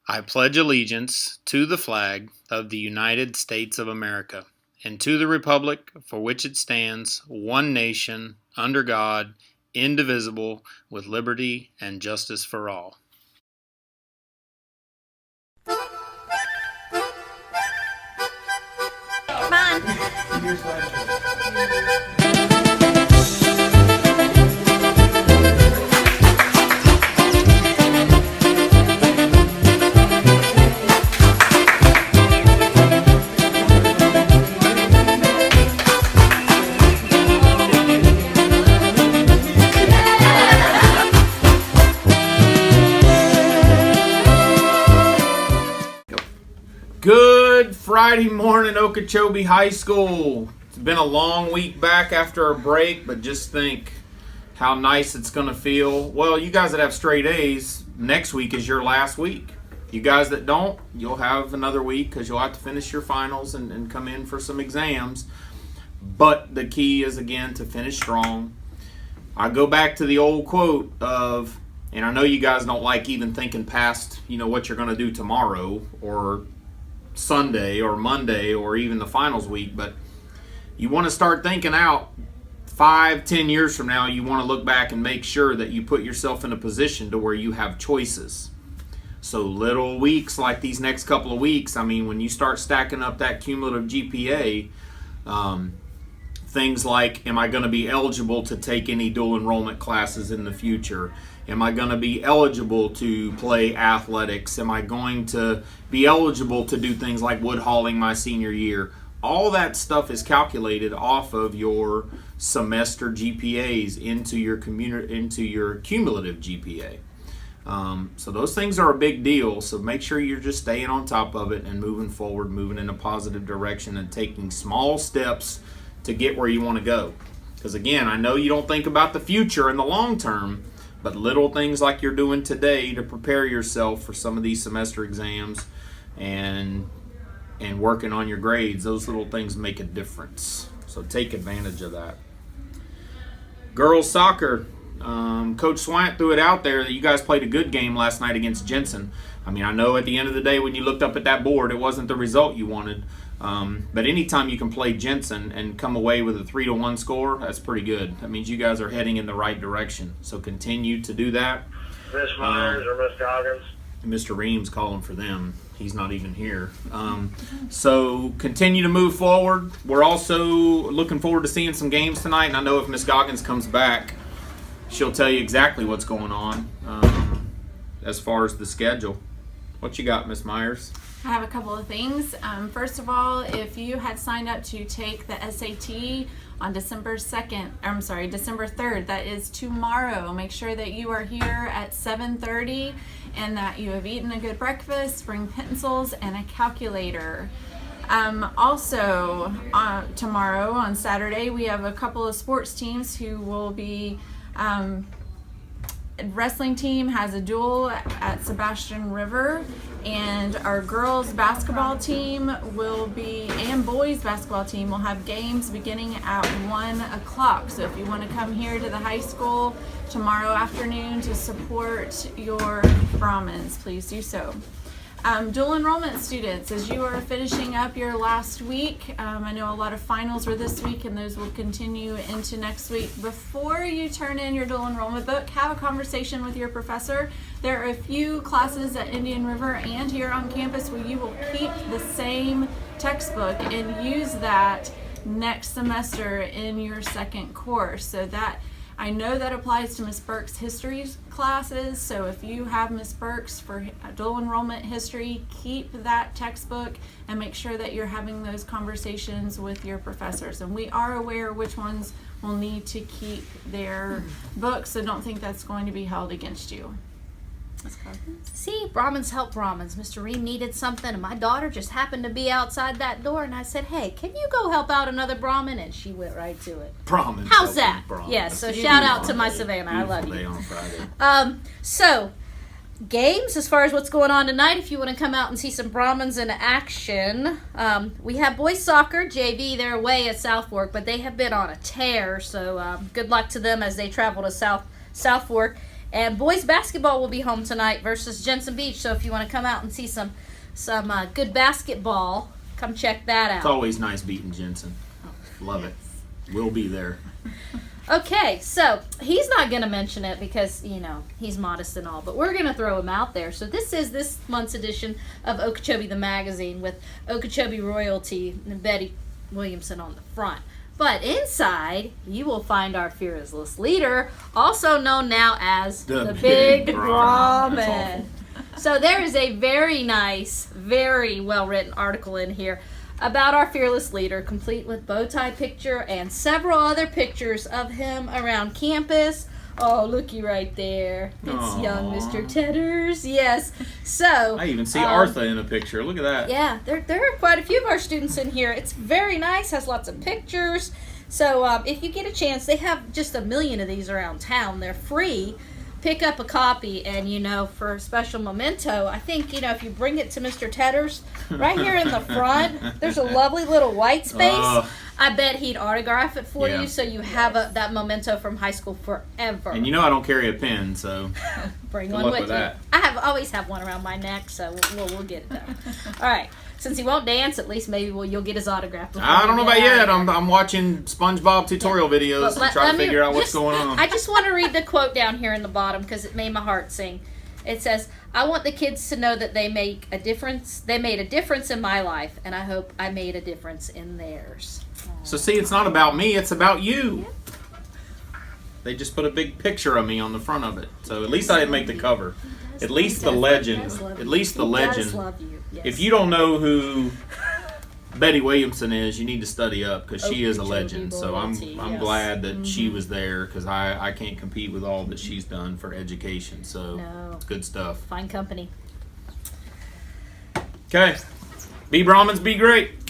I pledge allegiance to the flag of the United States of America and to the republic for which it stands, one nation, under God, indivisible, with liberty and justice for all. Come on. Good Friday morning, Okeechobee High School. It's been a long week back after a break, but just think how nice it's going to feel. Well, you guys that have straight A's, next week is your last week. You guys that don't, you'll have another week because you'll have to finish your finals and come in for some exams. But the key is, again, to finish strong. I go back to the old quote of, and I know you guys don't like even thinking past, what you're going to do tomorrow or Sunday or Monday or even the finals week, but you want to start thinking out 5-10 years from now. You want to look back and make sure that you put yourself in a position to where you have choices. So little weeks like these next couple of weeks, when you start stacking up that cumulative GPA, things like, am I going to be eligible to take any dual enrollment classes in the future? Am I going to be eligible to play athletics? Am I going to be eligible to do things like wood hauling my senior year? All that stuff is calculated off of your semester GPAs into your cumulative GPA. So those things are a big deal. So make sure you're just staying on top of it and moving forward, moving in a positive direction and taking small steps to get where you want to go. Because again, I know you don't think about the future in the long term, but little things like you're doing today to prepare yourself for some of these semester exams and working on your grades, those little things make a difference. So take advantage of that. Girls soccer, Coach Swant threw it out there that you guys played a good game last night against Jensen. I know at the end of the day when you looked up at that board, it wasn't the result you wanted. But anytime you can play Jensen and come away with a 3-1 score, that's pretty good. That means you guys are heading in the right direction. So continue to do that. Miss Myers or Miss Goggins? Mr. Reams calling for them. He's not even here. So continue to move forward. We're also looking forward to seeing some games tonight. And I know if Miss Goggins comes back, she'll tell you exactly what's going on as far as the schedule. What you got, Miss Myers? I have a couple of things. First of all, if you had signed up to take the SAT on December 3rd, that is tomorrow. Make sure that you are here at 7:30 and that you have eaten a good breakfast, bring pencils and a calculator. Also, tomorrow on Saturday, we have a couple of sports teams who will be wrestling team has a duel at Sebastian River, and our girls basketball team and boys basketball team will have games beginning at 1 o'clock. So if you want to come here to the high school tomorrow afternoon to support your Brahmins, please do so. Dual enrollment students, as you are finishing up your last week, I know a lot of finals were this week and those will continue into next week. Before you turn in your dual enrollment book, have a conversation with your professor. There are a few classes at Indian River and here on campus where you will keep the same textbook and use that next semester in your second course. So that I know that applies to Miss Burke's history classes, so if you have Miss Burke's for dual enrollment history, keep that textbook and make sure that you're having those conversations with your professors. And we are aware which ones will need to keep their books, so don't think that's going to be held against you. See, Brahmins help Brahmins. Mr. Reem needed something, and my daughter just happened to be outside that door, and I said, hey, can you go help out another Brahmin? And she went right to it. Brahmins. How's that? Brahmins. Yes, so shout out to my Savannah. I love Day you. on Friday. So, games, as far as what's going on tonight, if you want to come out and see some Brahmins in action, we have boys soccer, JV, they're away at South Fork, but they have been on a tear, so good luck to them as they travel to South Fork. And boys basketball will be home tonight versus Jensen Beach. So if you want to come out and see some good basketball, come check that out. It's always nice beating Jensen. Love it. We'll be there. Okay, so he's not going to mention it because, he's modest and all, but we're going to throw him out there. So this is this month's edition of Okeechobee the Magazine with Okeechobee royalty and Betty Williamson on the front. But inside, you will find our fearless leader, also known now as the Big Brahmin. So there is a very nice, very well-written article in here about our fearless leader, complete with bow tie picture and several other pictures of him around campus. Oh, looky right there. It's Aww. young Mr. Tedders. Yes. So I even see Artha in a picture. Look at that. yeah, there are quite a few of our students in here. It's very nice, has lots of pictures. So if you get a chance, they have just a million of these around town. They're free. Pick up a copy, and for a special memento, I think if you bring it to Mr. Tedders, right here in the front, there's a lovely little white space. I bet he'd autograph it for you, so you have that memento from high school forever. And I don't carry a pen, so bring good one luck with with you. that. I always have one around my neck, so we'll get it done. All right. Since he won't dance, at least maybe you'll get his autograph. I don't know about yet. yet. I'm watching SpongeBob tutorial videos and trying to figure out what's going on. I just want to read the quote down here in the bottom because it made my heart sing. It says, "I want the kids to know that they make a difference. They made a difference in my life, and I hope I made a difference in theirs." So see, it's not about me, it's about you. They just put a big picture of me on the front of it. So at least I didn't make the cover. At least the legend. At least the legend. He does love you. Yes. If you don't know who Betty Williamson is, you need to study up because she is a legend. So I'm glad that she was there because I can't compete with all that she's done for education. So it's good stuff. Fine company. Okay. Be Brahmins, be great.